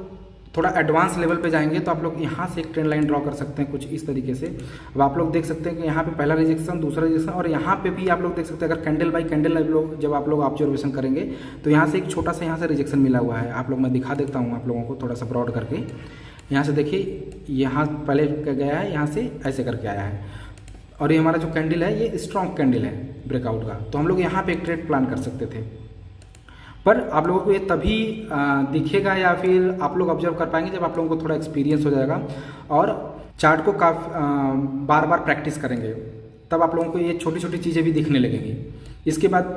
थोड़ा एडवांस लेवल पे जाएंगे तो आप लोग यहाँ से एक ट्रेंड लाइन ड्रॉ कर सकते हैं कुछ इस तरीके से। अब आप लोग देख सकते हैं कि यहाँ पे पहला रिजेक्शन, दूसरा रिजेक्शन, और यहाँ पे भी आप लोग देख सकते हैं अगर कैंडल बाई कैंडल जब आप लोग ऑब्जर्वेशन करेंगे तो यहाँ से एक छोटा सा यहाँ से रिजेक्शन मिला हुआ है। आप लोग मैं दिखा देता हूँ आप लोगों को थोड़ा सा ब्रॉड करके। यहाँ से देखिए यहाँ पहले गया है, यहाँ से ऐसे करके आया है, और ये हमारा जो कैंडल है ये स्ट्रॉन्ग कैंडल है ब्रेकआउट का, तो हम लोग यहाँ पे एक ट्रेड प्लान कर सकते थे। पर आप लोगों को ये तभी दिखेगा या फिर आप लोग ऑब्जर्व कर पाएंगे जब आप लोगों को थोड़ा एक्सपीरियंस हो जाएगा और चार्ट को काफ़ी बार बार प्रैक्टिस करेंगे, तब आप लोगों को ये छोटी छोटी चीज़ें भी दिखने लगेंगी। इसके बाद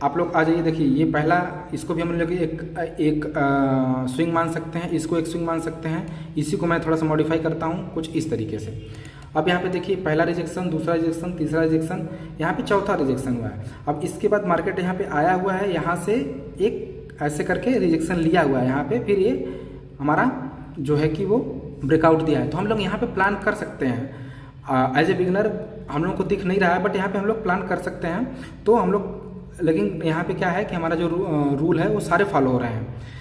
आप लोग आ जाइए, देखिए ये पहला, इसको भी हम लोग एक स्विंग मान सकते हैं, इसको एक स्विंग मान सकते हैं। इसी को मैं थोड़ा सा मॉडिफाई करता हूँ कुछ इस तरीके से। अब यहाँ पे देखिए पहला रिजेक्शन, दूसरा रिजेक्शन, तीसरा रिजेक्शन, यहाँ पे चौथा रिजेक्शन हुआ है। अब इसके बाद मार्केट यहाँ पे आया हुआ है, यहाँ से एक ऐसे करके रिजेक्शन लिया हुआ है यहाँ पे, फिर ये हमारा जो है कि वो ब्रेकआउट दिया है। तो हम लोग यहाँ पे प्लान कर सकते हैं एज ए बिगिनर, हम लोग को दिख नहीं रहा है बट यहाँ पे हम लोग प्लान कर सकते हैं। तो हम लोग, लेकिन यहाँ पे क्या है कि हमारा जो रूल है वो सारे फॉलो हो रहे हैं।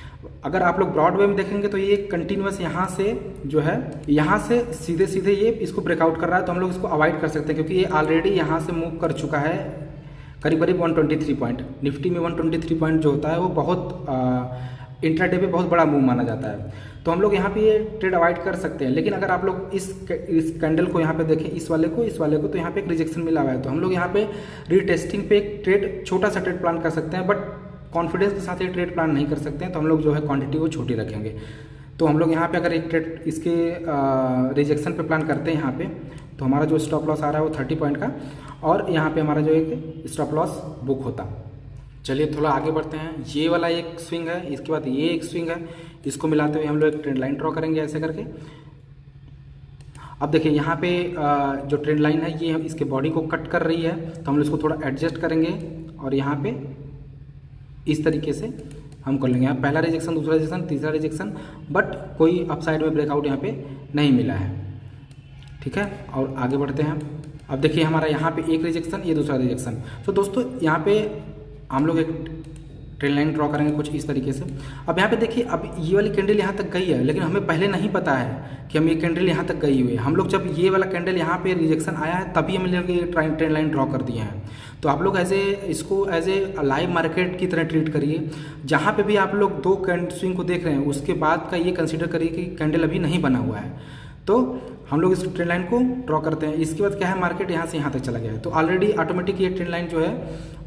अगर आप लोग ब्रॉड वे में देखेंगे तो ये कंटिन्यूस यहाँ से जो है, यहाँ से सीधे सीधे ये इसको ब्रेकआउट कर रहा है, तो हम लोग इसको अवॉइड कर सकते हैं क्योंकि ये ऑलरेडी यहाँ से मूव कर चुका है करीब करीब 123 पॉइंट। निफ्टी में 123 पॉइंट जो होता है वो बहुत इंट्राडे पे बहुत बड़ा मूव माना जाता है, तो हम लोग यहाँ पे ये ट्रेड अवॉइड कर सकते हैं। लेकिन अगर आप लोग इस कैंडल को यहाँ पे देखें, इस वाले को, तो यहाँ पे एक रिजेक्शन मिला हुआ है, तो हम लोग यहाँ पे रीटेस्टिंग पे एक ट्रेड, छोटा सा ट्रेड प्लान कर सकते हैं, बट कॉन्फिडेंस के साथ ये ट्रेड प्लान नहीं कर सकते हैं। तो हम लोग जो है क्वांटिटी वो छोटी रखेंगे। तो हम लोग यहाँ पे अगर एक ट्रेड इसके रिजेक्शन पे प्लान करते हैं यहाँ पे, तो हमारा जो स्टॉप लॉस आ रहा है वो 30 पॉइंट का, और यहाँ पे हमारा जो एक स्टॉप लॉस बुक होता। चलिए थोड़ा आगे बढ़ते हैं। ये वाला एक स्विंग है, इसके बाद ये एक स्विंग है, इसको मिलाते हुए हम लोग एक ट्रेंड लाइन ड्रॉ करेंगे ऐसे करके। अब देखिए यहाँ पे जो ट्रेंड लाइन है ये इसके बॉडी को कट कर रही है, तो हम लोग इसको थोड़ा एडजस्ट करेंगे और यहाँ पे इस तरीके से हम कर लेंगे। यहाँ पहला रिजेक्शन, दूसरा रिजेक्शन, तीसरा रिजेक्शन, बट कोई अपसाइड में ब्रेकआउट यहाँ पे नहीं मिला है, ठीक है। और आगे बढ़ते हैं। अब देखिए हमारा यहाँ पे एक रिजेक्शन, ये दूसरा रिजेक्शन। तो दोस्तों यहाँ पे हम लोग एक ट्रेंड लाइन ड्रॉ करेंगे कुछ इस तरीके से। अब यहाँ पे देखिए, अब ये वाली कैंडल यहाँ तक गई है, लेकिन हमें पहले नहीं पता है कि हम ये कैंडल यहाँ तक गई हुई है। हम लोग जब ये वाला कैंडल यहाँ पे रिजेक्शन आया है तभी हम लोग ये ट्रेंड लाइन ड्रॉ कर दिए हैं। तो आप लोग इसको एज ए लाइव मार्केट की तरह ट्रीट करिए। जहाँ पे भी आप लोग दो स्विंग को देख रहे हैं उसके बाद का ये कंसिडर करिए कि कैंडल अभी नहीं बना हुआ है, तो हम लोग इस ट्रेंड लाइन को ड्रॉ करते हैं। इसके बाद क्या है, मार्केट यहाँ से यहाँ तक चला गया है, तो ऑलरेडी ऑटोमेटिक ये ट्रेंड लाइन जो है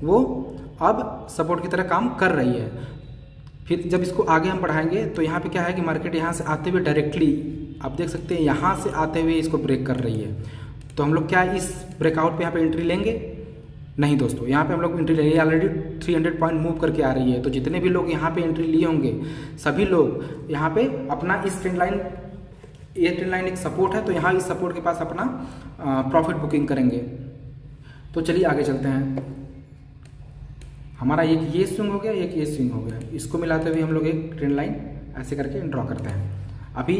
वो अब सपोर्ट की तरह काम कर रही है। फिर जब इसको आगे हम बढ़ाएंगे तो यहाँ पे क्या है कि मार्केट यहाँ से आते हुए डायरेक्टली आप देख सकते हैं यहाँ से आते हुए इसको ब्रेक कर रही है। तो हम लोग क्या इस ब्रेकआउट पे यहाँ पे एंट्री लेंगे? नहीं दोस्तों, यहाँ पे हम लोग एंट्री लेंगे। ऑलरेडी 300 पॉइंट मूव करके आ रही है, तो जितने भी लोग यहाँ पे एंट्री लिए होंगे सभी लोग यहाँ पे अपना इस ट्रेंड लाइन, ये ट्रेंड लाइन एक सपोर्ट है, तो यहाँ इस सपोर्ट के पास अपना प्रॉफिट बुकिंग करेंगे। तो चलिए आगे चलते हैं। हमारा एक ये स्विंग हो गया, एक ये स्विंग हो गया, इसको मिलाते हुए हम लोग एक ट्रेंड लाइन ऐसे करके ड्रॉ करते हैं। अभी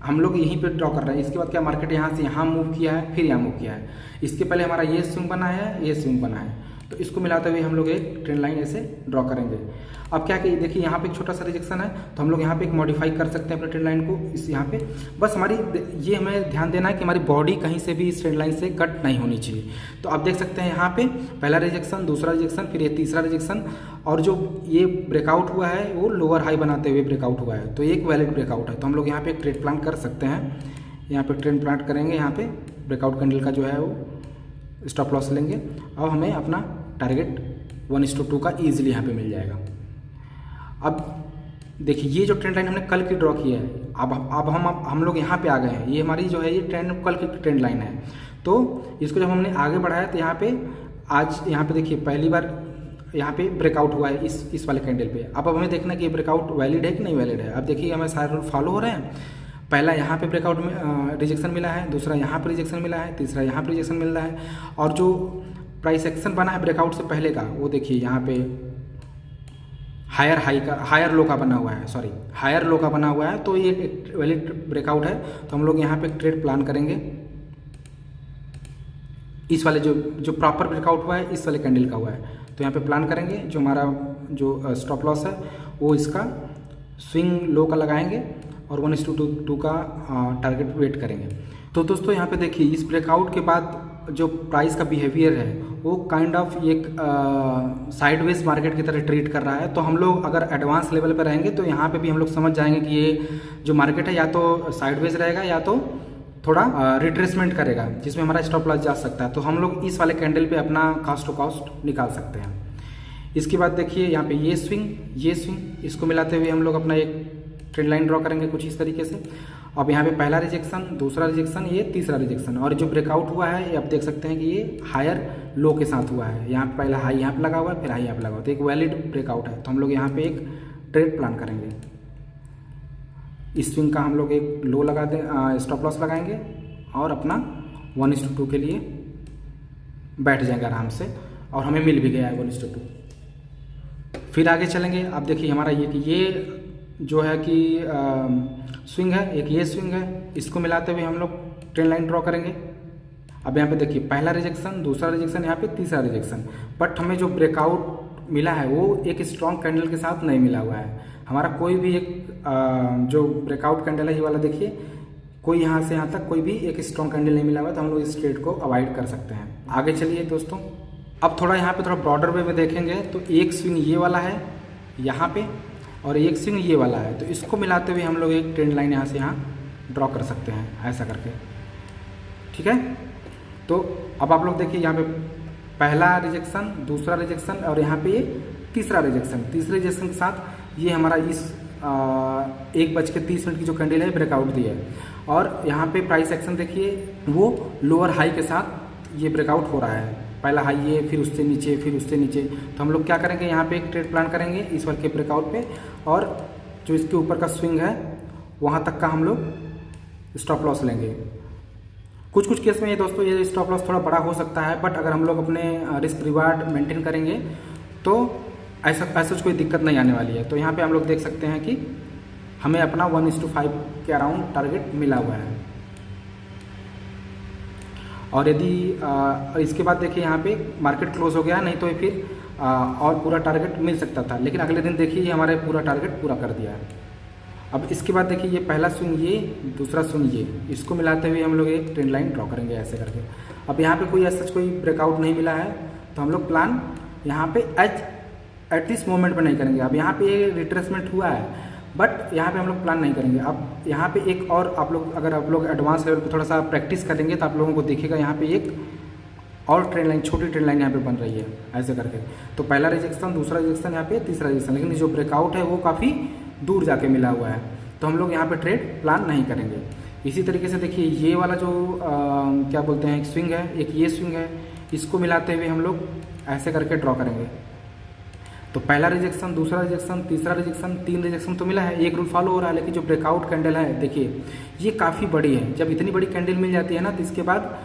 हम लोग यहीं पे ड्रॉ कर रहे हैं। इसके बाद क्या, मार्केट यहाँ से यहाँ मूव किया है, फिर यहाँ मूव किया है। इसके पहले हमारा ये स्विंग बना है, ये स्विंग बना है, तो इसको मिलाते हुए हम लोग एक ट्रेंड लाइन ऐसे ड्रॉ करेंगे। अब क्या कि देखिए यहाँ पे एक छोटा सा रिजेक्शन है, तो हम लोग यहाँ पे एक मॉडिफाई कर सकते हैं अपने ट्रेंड लाइन को। इस यहाँ पे बस हमारी ये हमें ध्यान देना है कि हमारी बॉडी कहीं से भी इस ट्रेंड लाइन से कट नहीं होनी चाहिए। तो आप देख सकते हैं यहाँ पे पहला रिजेक्शन, दूसरा रिजेक्शन, फिर ये तीसरा रिजेक्शन, और जो ये ब्रेकआउट हुआ है वो लोअर हाई बनाते हुए ब्रेकआउट हुआ है, तो एक वैलिड ब्रेकआउट है। तो हम लोग यहाँ पे एक ट्रेड प्लान कर सकते हैं। यहाँ पे ट्रेंड प्लान करेंगे, यहाँ पे ब्रेकआउट कैंडल का जो है वो स्टॉप लॉस लेंगे और हमें अपना टारगेट 1:2 का ईजिली यहाँ पे मिल जाएगा। अब देखिए ये जो ट्रेंड लाइन हमने कल की ड्रॉ की है, अब हम लोग यहाँ पे आ गए हैं। ये हमारी जो है ये कल की ट्रेंड लाइन है, तो इसको जब हमने आगे बढ़ाया तो यहाँ पे आज यहाँ पे देखिए पहली बार यहाँ पे ब्रेकआउट हुआ है इस वाले कैंडल पे। अब हमें देखना कि ये ब्रेकआउट वैलिड है कि नहीं वैलिड है। अब देखिए हमें सारे रूल फॉलो हो रहे हैं। पहला यहाँ पे ब्रेकआउट में रिजेक्शन मिला है, दूसरा यहाँ पे रिजेक्शन मिला है, तीसरा यहाँ पे रिजेक्शन मिल रहा है, और जो प्राइस एक्शन बना है ब्रेकआउट से पहले का वो देखिए यहाँ पे हायर लो का बना हुआ है, हायर लो का बना हुआ है, तो ये एक वैलिड ब्रेकआउट है। तो हम लोग यहाँ पे ट्रेड प्लान करेंगे। इस वाले जो प्रॉपर ब्रेकआउट हुआ है इस वाले कैंडल का हुआ है, तो यहाँ पे प्लान करेंगे। जो हमारा जो स्टॉप लॉस है वो इसका स्विंग लो का लगाएंगे और 1:2 का टारगेट वेट करेंगे। तो दोस्तों यहाँ पे देखिए इस ब्रेकआउट के बाद जो प्राइस का बिहेवियर है वो काइंड ऑफ एक साइडवेज मार्केट की तरह ट्रीट कर रहा है। तो हम लोग अगर एडवांस लेवल पर रहेंगे तो यहाँ पे भी हम लोग समझ जाएंगे कि ये जो मार्केट है या तो साइडवेज रहेगा या तो थोड़ा रिट्रेसमेंट करेगा, जिसमें हमारा स्टॉप लॉस जा सकता है। तो हम लोग इस वाले कैंडल पे अपना कॉस्ट टू कॉस्ट निकाल सकते हैं। इसके बाद देखिए यहाँ पे ये स्विंग, इसको मिलाते हुए हम लोग अपना एक ट्रेंड लाइन ड्रॉ करेंगे कुछ इस तरीके से। अब यहाँ पे पहला रिजेक्शन, दूसरा रिजेक्शन, ये तीसरा रिजेक्शन, और जो ब्रेकआउट हुआ है ये आप देख सकते हैं कि ये हायर लो के साथ हुआ है। यहाँ पे पहला हाई यहाँ पे लगा हुआ है, फिर हाई यहाँ पे लगा हुआ है, तो एक वैलिड ब्रेकआउट है। तो हम लोग यहाँ पे एक ट्रेड प्लान करेंगे। इस स्विंग का हम लोग एक लो लगा दें, स्टॉप लॉस लगाएंगे और अपना 1:2 के लिए बैठ जाएंगे आराम से, और हमें मिल भी गया है 1:2। फिर आगे चलेंगे। अब देखिए हमारा ये जो है कि स्विंग है, एक ये स्विंग है, इसको मिलाते हुए हम लोग ट्रेंड लाइन ड्रॉ करेंगे। अब यहाँ पे देखिए पहला रिजेक्शन, दूसरा रिजेक्शन, यहाँ पे तीसरा रिजेक्शन, बट हमें जो ब्रेकआउट मिला है वो एक स्ट्रॉन्ग कैंडल के साथ नहीं मिला हुआ है। हमारा कोई भी एक जो ब्रेकआउट कैंडल है ये वाला देखिए, कोई यहाँ से यहाँ तक कोई भी एक स्ट्रॉन्ग कैंडल नहीं मिला हुआ है, तो हम लोग इस ट्रेड को अवॉइड कर सकते हैं। आगे चलिए दोस्तों, अब थोड़ा यहाँ पे थोड़ा ब्रॉडर वे में देखेंगे तो एक स्विंग ये वाला है यहाँ पे, और एक स्विंग ये वाला है, तो इसको मिलाते हुए हम लोग एक ट्रेंड लाइन यहाँ से यहाँ ड्रॉ कर सकते हैं ऐसा करके, ठीक है। तो अब आप लोग देखिए यहाँ पे पहला रिजेक्शन, दूसरा रिजेक्शन, और यहाँ पे ये तीसरा रिजेक्शन। तीसरे रिजेक्शन के साथ ये हमारा इस 1:30 की जो कैंडल है ब्रेकआउट दी है, और यहाँ पे प्राइस एक्शन देखिए वो लोअर हाई के साथ ये ब्रेकआउट हो रहा है। पहला हाई ये, फिर उससे नीचे, फिर उससे नीचे। तो हम लोग क्या करेंगे, यहाँ पे एक ट्रेड प्लान करेंगे इस वाले के ब्रेकआउट पे, और जो इसके ऊपर का स्विंग है वहाँ तक का हम लोग स्टॉप लॉस लेंगे। कुछ कुछ केस में ये दोस्तों ये स्टॉप लॉस थोड़ा बड़ा हो सकता है, बट अगर हम लोग अपने रिस्क रिवार्ड मेंटेन करेंगे तो ऐसा कोई दिक्कत नहीं आने वाली है। तो यहाँ पे हम लोग देख सकते हैं कि हमें अपना 1:5 के अराउंड टारगेट मिला हुआ है। और यदि इसके बाद देखिए यहाँ पे मार्केट क्लोज हो गया, नहीं तो फिर और पूरा टारगेट मिल सकता था, लेकिन अगले दिन देखिए ये हमारे पूरा टारगेट पूरा कर दिया है। अब इसके बाद देखिए ये पहला स्विंग ये, दूसरा स्विंग ये, इसको मिलाते हुए हम लोग एक ट्रेंड लाइन ड्रॉ करेंगे ऐसे करके। अब यहाँ पे कोई ऐसा कोई ब्रेकआउट नहीं मिला है, तो हम लोग प्लान यहाँ पे एट दिस मोमेंट पर नहीं करेंगे। अब यहाँ पे ये रिट्रेसमेंट हुआ है, बट यहाँ पे हम लोग प्लान नहीं करेंगे। अब यहाँ पे एक और आप लोग अगर आप लोग एडवांस लेवल पे थोड़ा सा प्रैक्टिस करेंगे तो आप लोगों को दिखेगा यहाँ पे एक और ट्रेंड लाइन, छोटी ट्रेंड लाइन यहाँ पे बन रही है ऐसे करके। तो पहला रिजेक्शन, दूसरा रिजेक्शन, यहाँ पे तीसरा रिजेक्शन, लेकिन जो ब्रेकआउट है वो काफ़ी दूर जाके मिला हुआ है, तो हम लोग यहाँ पे ट्रेड प्लान नहीं करेंगे। इसी तरीके से देखिए ये वाला जो क्या बोलते हैं एक स्विंग है, एक ये स्विंग है, इसको मिलाते हुए हम लोग ऐसे करके ड्रॉ करेंगे। तो पहला रिजेक्शन, दूसरा रिजेक्शन, तीसरा रिजेक्शन, 3 रिजेक्शन तो मिला है, एक रूल फॉलो हो रहा है, लेकिन जो ब्रेकआउट कैंडल है देखिए ये काफ़ी बड़ी है। जब इतनी बड़ी कैंडल मिल जाती है ना, तो इसके बाद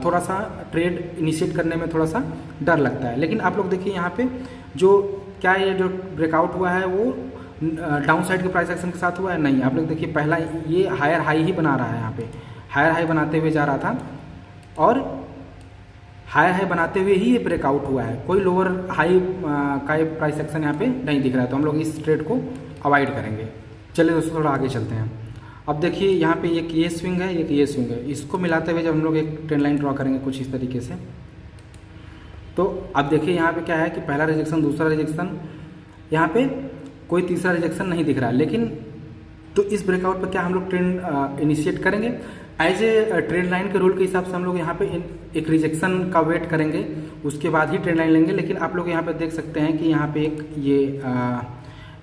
थोड़ा सा ट्रेड इनिशिएट करने में थोड़ा सा डर लगता है। लेकिन आप लोग देखिए यहाँ पे जो क्या ये जो ब्रेकआउट हुआ है वो डाउन साइड के प्राइस एक्शन के साथ हुआ है, नहीं। आप लोग देखिए पहला ये हायर हाई ही बना रहा है, यहाँ पे हायर हाई बनाते हुए जा रहा था, और हायर हाई बनाते हुए ही ये ब्रेकआउट हुआ है। कोई लोअर हाई का प्राइस एक्शन यहाँ पे नहीं दिख रहा है, तो हम लोग इस ट्रेड को अवॉइड करेंगे। चलिए दोस्तों थोड़ा आगे चलते हैं। अब देखिए यहाँ पे एक ये स्विंग है, एक ये स्विंग है, इसको मिलाते हुए जब हम लोग एक ट्रेंड लाइन ड्रॉ करेंगे कुछ इस तरीके से। तो अब देखिए यहाँ पे क्या है कि पहला रिजेक्शन, दूसरा रिजेक्शन, यहाँ पे कोई तीसरा रिजेक्शन नहीं दिख रहा है, लेकिन तो इस ब्रेकआउट पर क्या हम लोग ट्रेंड इनिशिएट करेंगे। एज ए ट्रेंड लाइन के रूल के हिसाब से हम लोग यहाँ पे एक रिजेक्शन का वेट करेंगे, उसके बाद ही ट्रेंड लाइन लेंगे। लेकिन आप लोग यहाँ पे देख सकते हैं कि यहाँ पे एक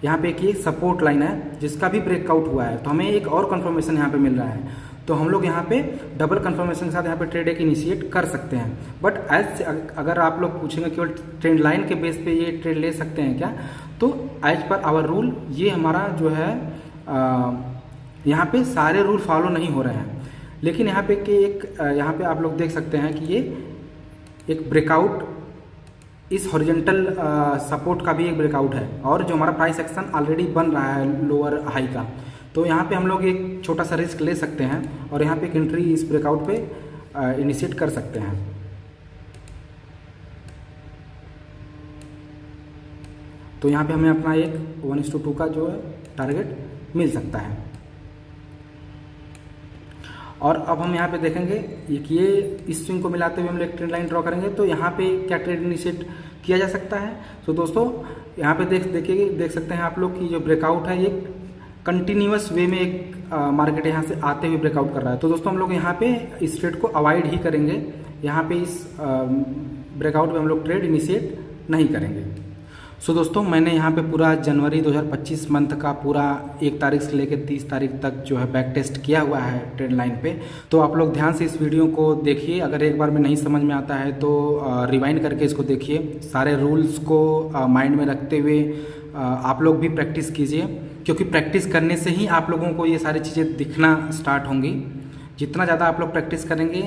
यहाँ पे एक ये सपोर्ट लाइन है जिसका भी ब्रेकआउट हुआ है, तो हमें एक और कंफर्मेशन यहाँ पे मिल रहा है, तो हम लोग यहाँ पे डबल कंफर्मेशन के साथ यहाँ पे ट्रेड एक इनिशिएट कर सकते हैं। बट एज अगर आप लोग पूछेंगे केवल ट्रेंड लाइन के बेस पे ये ट्रेड ले सकते हैं क्या, तो एज पर आवर रूल ये हमारा जो है यहाँ पे सारे रूल फॉलो नहीं हो रहे हैं। लेकिन यहाँ पे कि यहाँ पे आप लोग देख सकते हैं कि ये एक ब्रेकआउट इस हॉरिजॉन्टल सपोर्ट का भी एक ब्रेकआउट है, और जो हमारा प्राइस एक्शन ऑलरेडी बन रहा है लोअर हाई का, तो यहाँ पे हम लोग एक छोटा सा रिस्क ले सकते हैं और यहाँ पे एक एंट्री इस ब्रेकआउट पे इनिशिएट कर सकते हैं। तो यहाँ पे हमें अपना एक 1:2 का जो है टारगेट मिल सकता है। और अब हम यहाँ पे देखेंगे कि ये इस स्विंग को मिलाते हुए हम एक ट्रेंड लाइन ड्रॉ करेंगे, तो यहाँ पे क्या ट्रेड इनिशिएट किया जा सकता है। तो दोस्तों यहाँ पे देख सकते हैं आप लोग कि जो ब्रेकआउट है ये कंटिन्यूअस वे में एक मार्केट यहाँ से आते हुए ब्रेकआउट कर रहा है। तो दोस्तों हम लोग यहाँ पे इस ट्रेड को अवॉइड ही करेंगे, यहाँ पे इस ब्रेकआउट में हम लोग ट्रेड इनिशिएट नहीं करेंगे। सो दोस्तों मैंने यहाँ पे पूरा जनवरी 2025 मंथ का पूरा 1 तारीख से लेकर 30 तारीख तक जो है बैक टेस्ट किया हुआ है ट्रेंड लाइन पे। तो आप लोग ध्यान से इस वीडियो को देखिए, अगर एक बार में नहीं समझ में आता है तो रिवाइंड करके इसको देखिए। सारे रूल्स को माइंड में रखते हुए आप लोग भी प्रैक्टिस कीजिए, क्योंकि प्रैक्टिस करने से ही आप लोगों को ये सारी चीज़ें दिखना स्टार्ट होंगी। जितना ज़्यादा आप लोग प्रैक्टिस करेंगे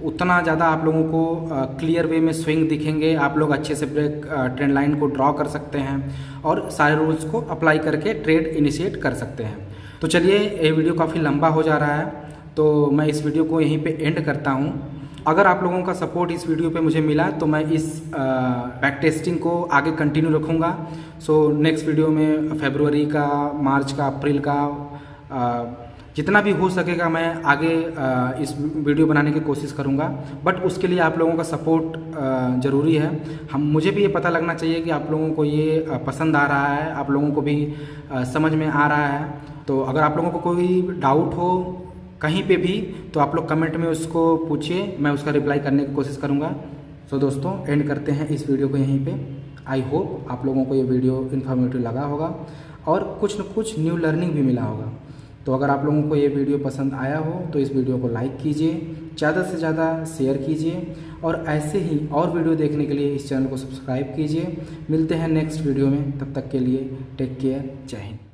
उतना ज़्यादा आप लोगों को क्लियर वे में स्विंग दिखेंगे, आप लोग अच्छे से ब्रेक ट्रेंड लाइन को ड्रॉ कर सकते हैं और सारे रूल्स को अप्लाई करके ट्रेड इनिशिएट कर सकते हैं। तो चलिए, ये वीडियो काफ़ी लंबा हो जा रहा है तो मैं इस वीडियो को यहीं पे एंड करता हूँ। अगर आप लोगों का सपोर्ट इस वीडियो पे मुझे मिला तो मैं इस बैक टेस्टिंग को आगे कंटिन्यू रखूँगा। सो नेक्स्ट वीडियो में फरवरी का, मार्च का, अप्रैल का जितना भी हो सकेगा मैं आगे इस वीडियो बनाने की कोशिश करूंगा। बट उसके लिए आप लोगों का सपोर्ट ज़रूरी है। मुझे भी ये पता लगना चाहिए कि आप लोगों को ये पसंद आ रहा है, आप लोगों को भी समझ में आ रहा है। तो अगर आप लोगों को कोई डाउट हो कहीं पे भी तो आप लोग कमेंट में उसको पूछिए, मैं उसका रिप्लाई करने की कोशिश करूँगा। सो दोस्तों एंड करते हैं इस वीडियो को यहीं पे। आई होप आप लोगों को ये वीडियो इन्फॉर्मेटिव लगा होगा और कुछ न कुछ न्यू लर्निंग भी मिला होगा। तो अगर आप लोगों को ये वीडियो पसंद आया हो तो इस वीडियो को लाइक कीजिए, ज़्यादा से ज़्यादा शेयर कीजिए और ऐसे ही और वीडियो देखने के लिए इस चैनल को सब्सक्राइब कीजिए। मिलते हैं नेक्स्ट वीडियो में, तब तक के लिए टेक केयर, जय हिंद।